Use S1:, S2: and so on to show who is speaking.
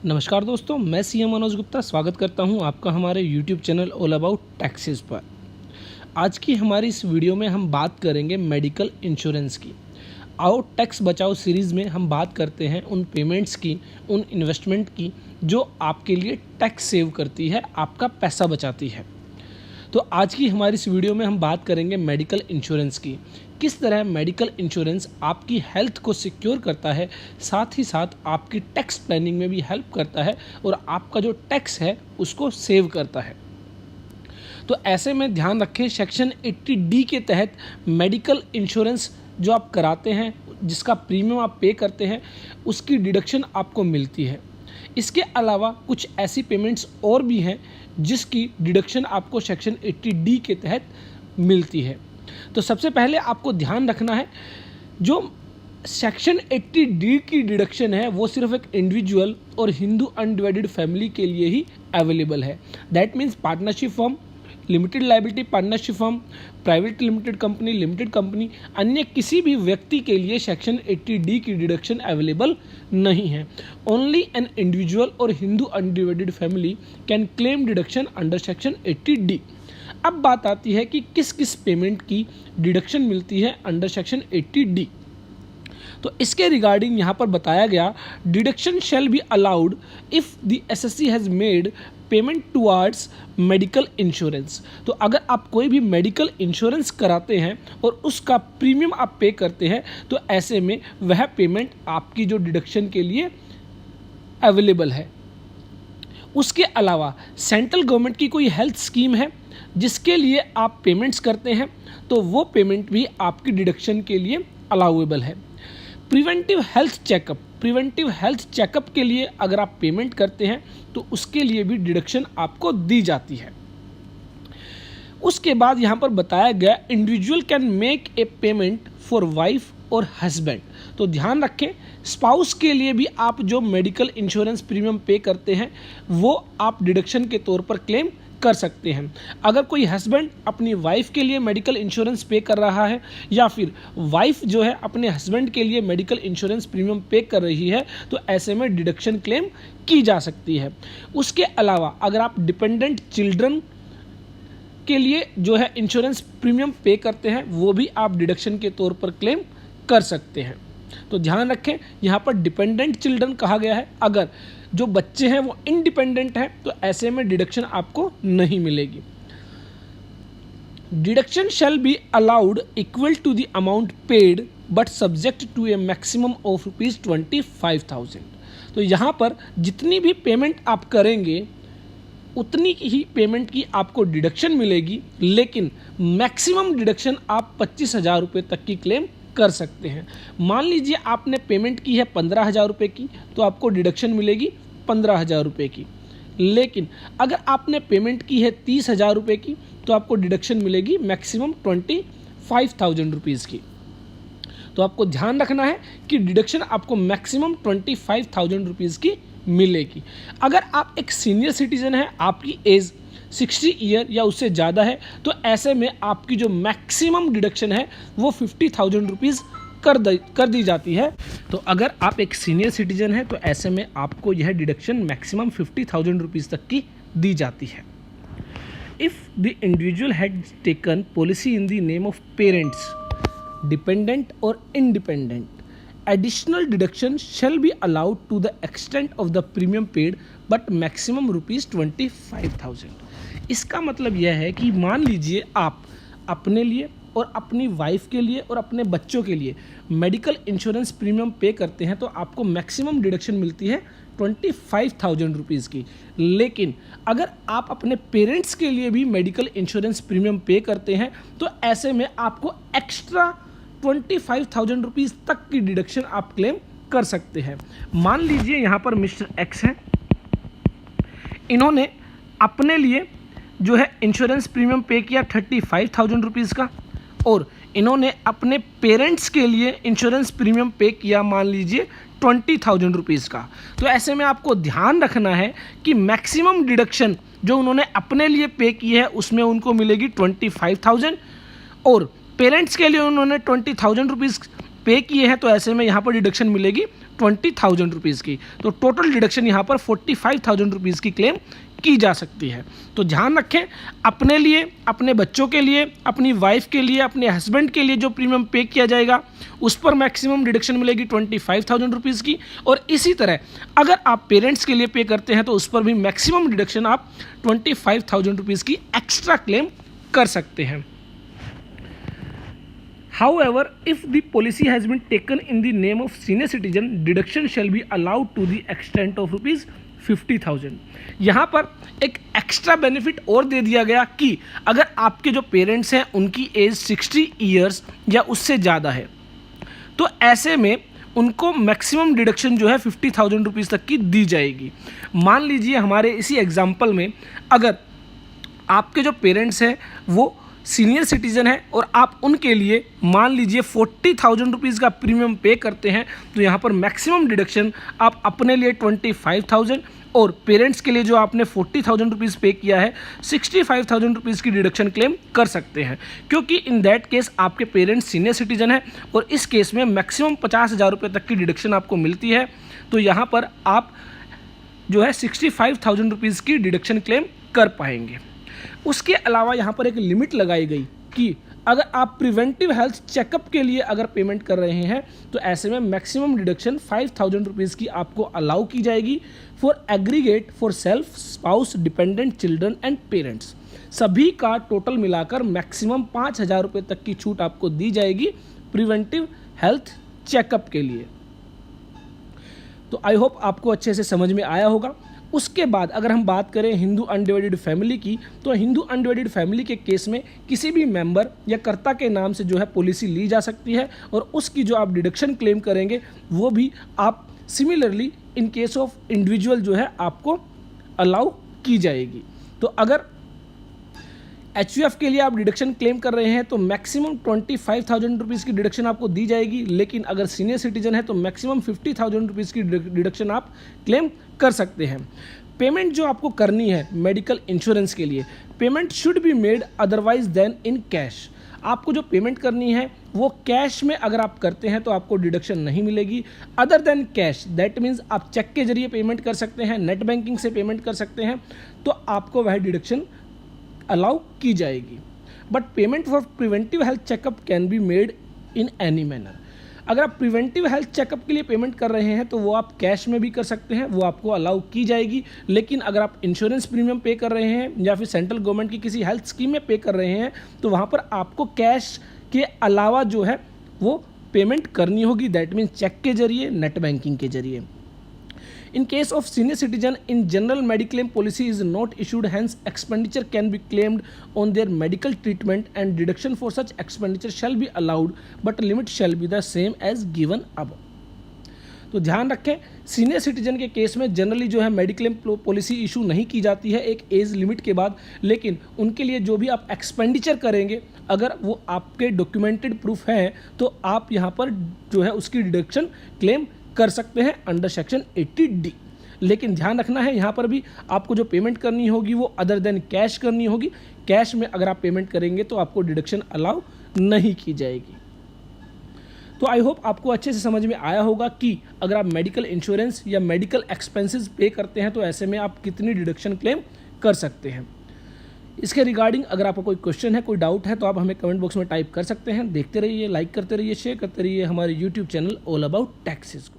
S1: नमस्कार दोस्तों, मैं सीएम मनोज गुप्ता स्वागत करता हूं आपका हमारे YouTube channel all about taxes पर। आज की हमारी इस वीडियो में हम बात करेंगे मेडिकल इंश्योरेंस की। आओ टैक्स बचाओ सीरीज़ में हम बात करते हैं उन पेमेंट्स की, उन इन्वेस्टमेंट की जो आपके लिए टैक्स सेव करती है, आपका पैसा बचाती है। तो आज की हमारी इस वीडियो में हम बात करेंगे मेडिकल इंश्योरेंस की। किस तरह मेडिकल इंश्योरेंस आपकी हेल्थ को सिक्योर करता है, साथ ही साथ आपकी टैक्स प्लानिंग में भी हेल्प करता है और आपका जो टैक्स है उसको सेव करता है। तो ऐसे में ध्यान रखें, सेक्शन 80D के तहत मेडिकल इंश्योरेंस जो आप कराते हैं, जिसका प्रीमियम आप पे करते हैं, उसकी डिडक्शन आपको मिलती है। इसके अलावा कुछ ऐसी पेमेंट्स और भी हैं जिसकी डिडक्शन आपको सेक्शन 80D के तहत मिलती है। तो सबसे पहले आपको ध्यान रखना है, जो सेक्शन 80D की डिडक्शन है वो सिर्फ एक इंडिविजुअल और हिंदू अनडिवाइडेड फैमिली के लिए ही अवेलेबल है। That means partnership firm, limited liability partnership firm, private limited company, अन्य किसी भी व्यक्ति के लिए सेक्शन 80D की डिडक्शन अवेलेबल नहीं है। ओनली एन इंडिविजुअल और Hindu undivided family can claim deduction under section 80D। अब बात आती है कि किस किस पेमेंट की डिडक्शन मिलती है अंडर सेक्शन 80D। तो इसके रिगार्डिंग यहाँ पर बताया गया, deduction shall be allowed if the assessee has made payment towards medical insurance. तो अगर आप कोई भी मेडिकल इंश्योरेंस कराते हैं और उसका प्रीमियम आप पे करते हैं, तो ऐसे में वह पेमेंट आपकी जो डिडक्शन के लिए अवेलेबल है। उसके अलावा सेंट्रल गवर्नमेंट की कोई हेल्थ स्कीम है जिसके लिए आप पेमेंट्स करते हैं, तो वो पेमेंट भी आपकी डिडक्शन के लिए अलाउएबल है। प्रिवेंटिव हेल्थ चेकअप के लिए अगर आप पेमेंट करते हैं तो उसके लिए भी डिडक्शन आपको दी जाती है। उसके बाद यहाँ पर बताया गया, individual can make a payment for wife और हस्बैंड। तो ध्यान रखें, स्पाउस के लिए भी आप जो मेडिकल इंश्योरेंस प्रीमियम पे करते हैं वो आप डिडक्शन के तौर पर क्लेम कर सकते हैं। अगर कोई हस्बैंड अपनी वाइफ के लिए मेडिकल इंश्योरेंस पे कर रहा है या फिर वाइफ जो है अपने हस्बैंड के लिए मेडिकल इंश्योरेंस प्रीमियम पे कर रही है, तो ऐसे में डिडक्शन क्लेम की जा सकती है। उसके अलावा अगर आप डिपेंडेंट चिल्ड्रन के लिए जो है इंश्योरेंस प्रीमियम पे करते हैं, वो भी आप डिडक्शन के तौर पर क्लेम कर सकते हैं। तो ध्यान रखें, यहाँ पर डिपेंडेंट चिल्ड्रन कहा गया है। अगर जो बच्चे हैं वो इंडिपेंडेंट हैं तो ऐसे में डिडक्शन आपको नहीं मिलेगी। Deduction shall be allowed equal to the amount paid but subject to a maximum of ₹25,000। तो यहाँ पर जितनी भी पेमेंट आप करेंगे उतनी ही पेमेंट की आपको डिडक्शन मिलेगी, लेकिन मैक्सिमम डिडक्शन आप 25,000 रुपये तक की क्लेम कर सकते हैं। मान लीजिए आपने पेमेंट की है 15,000 रुपये की, तो आपको डिडक्शन मिलेगी 15,000 रुपये की। लेकिन अगर आपने पेमेंट की है 30,000 रुपये की, तो आपको डिडक्शन मिलेगी मैक्सिमम 25,000 रुपीज़ की। तो आपको ध्यान रखना है कि डिडक्शन आपको मैक्सिमम 25,000 रुपीज़ की मिलेगी। अगर आप एक सीनियर सिटीजन हैं, आपकी एज 60 ईयर या उससे ज़्यादा है, तो ऐसे में आपकी जो मैक्सिमम डिडक्शन है वो 50,000 रुपीज़ कर दी जाती है। तो अगर आप एक सीनियर सिटीजन हैं तो ऐसे में आपको यह डिडक्शन मैक्सिमम 50,000 रुपीज़ तक की दी जाती है। If the individual had taken policy in the name of parents, dependent और independent, additional deduction shall be allowed to the extent of the premium paid but maximum ₹25,000। इसका मतलब यह है कि मान लीजिए आप अपने लिए और अपनी वाइफ के लिए और अपने बच्चों के लिए मेडिकल इंश्योरेंस प्रीमियम पे करते हैं तो आपको मैक्सिमम डिडक्शन मिलती है 25,000 रुपीज़ की। लेकिन अगर आप अपने पेरेंट्स के लिए भी मेडिकल इंश्योरेंस प्रीमियम पे करते हैं तो ऐसे में आपको एक्स्ट्रा 25,000 रुपीज़ तक की डिडक्शन आप क्लेम कर सकते हैं। मान लीजिए यहाँ पर मिस्टर एक्स हैं, इन्होंने अपने लिए जो है इंश्योरेंस प्रीमियम पे किया 35,000 रुपीज़ का, और इन्होंने अपने पेरेंट्स के लिए इंश्योरेंस प्रीमियम पे किया मान लीजिए 20,000 रुपीज़ का। तो ऐसे में आपको ध्यान रखना है कि मैक्सिमम डिडक्शन जो उन्होंने अपने लिए पे की है उसमें उनको मिलेगी 25,000, और पेरेंट्स के लिए उन्होंने 20,000 रुपीज़ पे किए हैं, तो ऐसे में यहाँ पर डिडक्शन मिलेगी 20,000 रुपीज़ की। तो टोटल डिडक्शन यहाँ पर 45,000 रुपीज़ की क्लेम की जा सकती है। तो ध्यान रखें, अपने लिए, अपने बच्चों के लिए, अपनी वाइफ के लिए, अपने हस्बैंड के लिए जो प्रीमियम पे किया जाएगा उस पर मैक्सिमम डिडक्शन मिलेगी 25,000 रुपीज़ की। और इसी तरह अगर आप पेरेंट्स के लिए पे करते हैं तो उस पर भी मैक्सिमम डिडक्शन आप 25,000 रुपीज़ की एक्स्ट्रा क्लेम कर सकते हैं। However, if the policy has been taken in the name of senior citizen, deduction shall be allowed to the extent of rupees 50,000। यहाँ पर एक एक्स्ट्रा बेनिफिट और दे दिया गया कि अगर आपके जो पेरेंट्स हैं उनकी एज 60 ईयर्स या उससे ज़्यादा है तो ऐसे में उनको मैक्सिमम डिडक्शन जो है 50,000 रुपीज़ तक की दी जाएगी। मान लीजिए हमारे इसी एग्जाम्पल में अगर आपके जो पेरेंट्स हैं वो सीनियर सिटीज़न है और आप उनके लिए मान लीजिए 40,000 रुपीज़ का प्रीमियम पे करते हैं तो यहाँ पर मैक्सिमम डिडक्शन आप अपने लिए 25,000 और पेरेंट्स के लिए जो आपने 40,000 रुपीज़ पे किया है 65,000 रुपीज़ की डिडक्शन क्लेम कर सकते हैं, क्योंकि इन दैट केस आपके पेरेंट्स सीनियर सिटीज़न है और इस केस में मैक्सिमम 50,000 रुपये तक की डिडक्शन आपको मिलती है। तो यहाँ पर आप जो है 65,000 रुपीज़ की डिडक्शन क्लेम कर पाएंगे। उसके अलावा यहाँ पर एक लिमिट लगाई गई कि अगर आप प्रिवेंटिव हेल्थ चेकअप के लिए अगर पेमेंट कर रहे हैं तो ऐसे में मैक्सिमम डिडक्शन 5,000 रुपीज़ की आपको अलाउ की जाएगी for aggregate for self, spouse, dependent children and parents. सभी का टोटल मिलाकर मैक्सिमम 5,000 रुपये तक की छूट आपको दी जाएगी प्रिवेंटिव हेल्थ चेकअप के लिए। तो आई होप आपको अच्छे से समझ में आया होगा। उसके बाद अगर हम बात करें हिंदू अनडिवाइडेड फैमिली की, तो हिंदू अनडिवाइडेड फैमिली के केस में किसी भी मेंबर या कर्ता के नाम से जो है पॉलिसी ली जा सकती है और उसकी जो आप डिडक्शन क्लेम करेंगे वो भी आप similarly in case of individual जो है आपको अलाउ की जाएगी। तो अगर एचयूएफ के लिए आप डिडक्शन क्लेम कर रहे हैं तो मैक्सिमम 25,000 रुपीज़ की डिडक्शन आपको दी जाएगी, लेकिन अगर सीनियर सिटीजन है तो मैक्सिमम 50,000 रुपीज़ की डिडक्शन आप क्लेम कर सकते हैं। पेमेंट जो आपको करनी है मेडिकल इंश्योरेंस के लिए, payment should be made otherwise than in cash. आपको जो पेमेंट करनी है वो कैश में अगर आप करते हैं तो आपको डिडक्शन नहीं मिलेगी। Other than cash that means आप चेक के जरिए पेमेंट कर सकते हैं, नेट बैंकिंग से पेमेंट कर सकते हैं, तो आपको वह डिडक्शन अलाउ की जाएगी। But payment for preventive health checkup can be made in any manner. अगर आप प्रिवेंटिव हेल्थ चेकअप के लिए पेमेंट कर रहे हैं तो वो आप कैश में भी कर सकते हैं, वो आपको अलाउ की जाएगी। लेकिन अगर आप इंश्योरेंस प्रीमियम पे कर रहे हैं या फिर सेंट्रल गवर्नमेंट की किसी हेल्थ स्कीम में पे कर रहे हैं तो वहाँ पर आपको कैश के अलावा जो है वो पेमेंट करनी होगी, दैट मीन्स चेक के जरिए, नेट बैंकिंग के जरिए। In case of senior citizen, in general mediclaim policy is not issued, hence expenditure can be claimed on their medical treatment and deduction for such expenditure shall be allowed, but limit shall be the same as given above। तो ध्यान रखें, senior citizen के case में generally जो है mediclaim policy issue नहीं की जाती है एक एज लिमिट के बाद, लेकिन उनके लिए जो भी आप एक्सपेंडिचर करेंगे अगर वो आपके डॉक्यूमेंटेड प्रूफ हैं तो आप यहाँ पर जो है उसकी डिडक्शन क्लेम कर सकते हैं अंडर सेक्शन 80D। लेकिन ध्यान रखना है यहाँ पर भी आपको जो पेमेंट करनी होगी वो अदर देन कैश करनी होगी। कैश में अगर आप पेमेंट करेंगे तो आपको डिडक्शन अलाउ नहीं की जाएगी। तो आई होप आपको अच्छे से समझ में आया होगा कि अगर आप मेडिकल इंश्योरेंस या मेडिकल एक्सपेंसेस पे करते हैं तो ऐसे में आप कितनी डिडक्शन क्लेम कर सकते हैं। इसके रिगार्डिंग अगर आपको कोई क्वेश्चन है, कोई डाउट है तो आप हमें कमेंट बॉक्स में टाइप कर सकते हैं। देखते रहिए, लाइक करते रहिए, शेयर करते रहिए हमारे YouTube channel all about taxes को।